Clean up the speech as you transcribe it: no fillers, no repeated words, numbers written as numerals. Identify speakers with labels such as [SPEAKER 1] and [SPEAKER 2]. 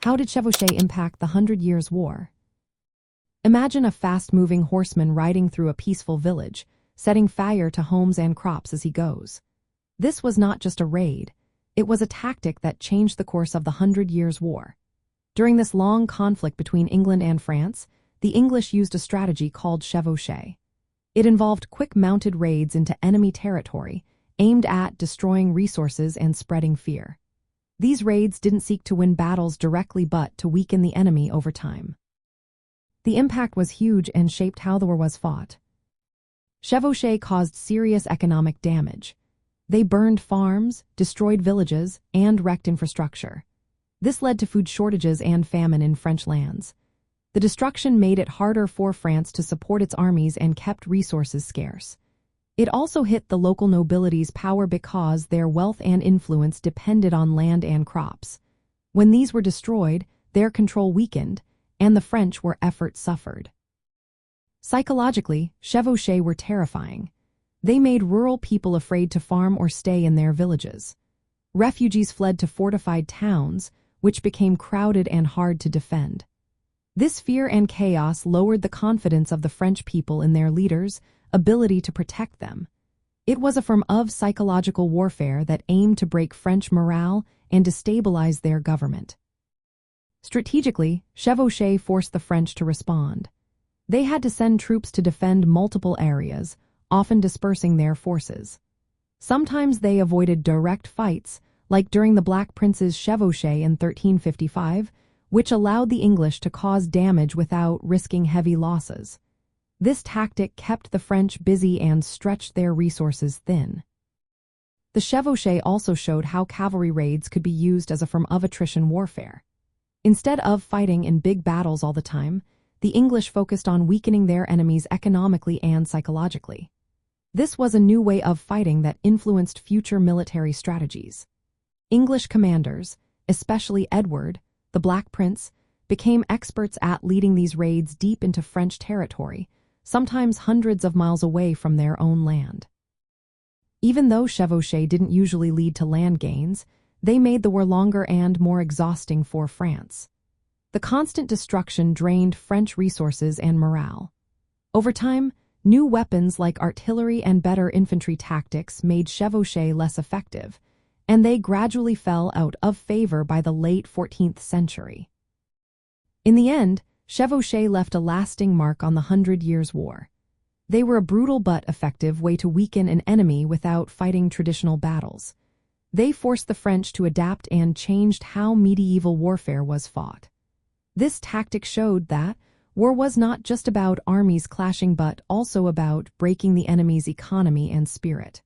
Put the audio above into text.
[SPEAKER 1] How did Chevauchée impact the Hundred Years' War? Imagine a fast-moving horseman riding through a peaceful village, setting fire to homes and crops as he goes. This was not just a raid. It was a tactic that changed the course of the Hundred Years' War. During this long conflict between England and France, the English used a strategy called Chevauchée. It involved quick mounted raids into enemy territory, aimed at destroying resources and spreading fear. These raids didn't seek to win battles directly but to weaken the enemy over time. The impact was huge and shaped how the war was fought. Chevauchée caused serious economic damage. They burned farms, destroyed villages, and wrecked infrastructure. This led to food shortages and famine in French lands. The destruction made it harder for France to support its armies and kept resources scarce. It also hit the local nobility's power because their wealth and influence depended on land and crops. When these were destroyed, their control weakened, and the French were effort suffered. Psychologically, Chevauchée were terrifying. They made rural people afraid to farm or stay in their villages. Refugees fled to fortified towns, which became crowded and hard to defend. This fear and chaos lowered the confidence of the French people in their leaders' ability to protect them. It was a form of psychological warfare that aimed to break French morale and destabilize their government. Strategically, Chevauchée forced the French to respond. They had to send troops to defend multiple areas, often dispersing their forces. Sometimes they avoided direct fights, like during the Black Prince's Chevauchée in 1355, which allowed the English to cause damage without risking heavy losses. This tactic kept the French busy and stretched their resources thin. The Chevauchée also showed how cavalry raids could be used as a form of attrition warfare. Instead of fighting in big battles all the time, the English focused on weakening their enemies economically and psychologically. This was a new way of fighting that influenced future military strategies. English commanders, especially Edward, the Black Prince, became experts at leading these raids deep into French territory, sometimes hundreds of miles away from their own land. Even though Chevauchée didn't usually lead to land gains, they made the war longer and more exhausting for France. The constant destruction drained French resources and morale. Over time, new weapons like artillery and better infantry tactics made Chevauchée less effective, and they gradually fell out of favor by the late 14th century. In the end, Chevauchée left a lasting mark on the Hundred Years' War. They were a brutal but effective way to weaken an enemy without fighting traditional battles. They forced the French to adapt and changed how medieval warfare was fought. This tactic showed that war was not just about armies clashing but also about breaking the enemy's economy and spirit.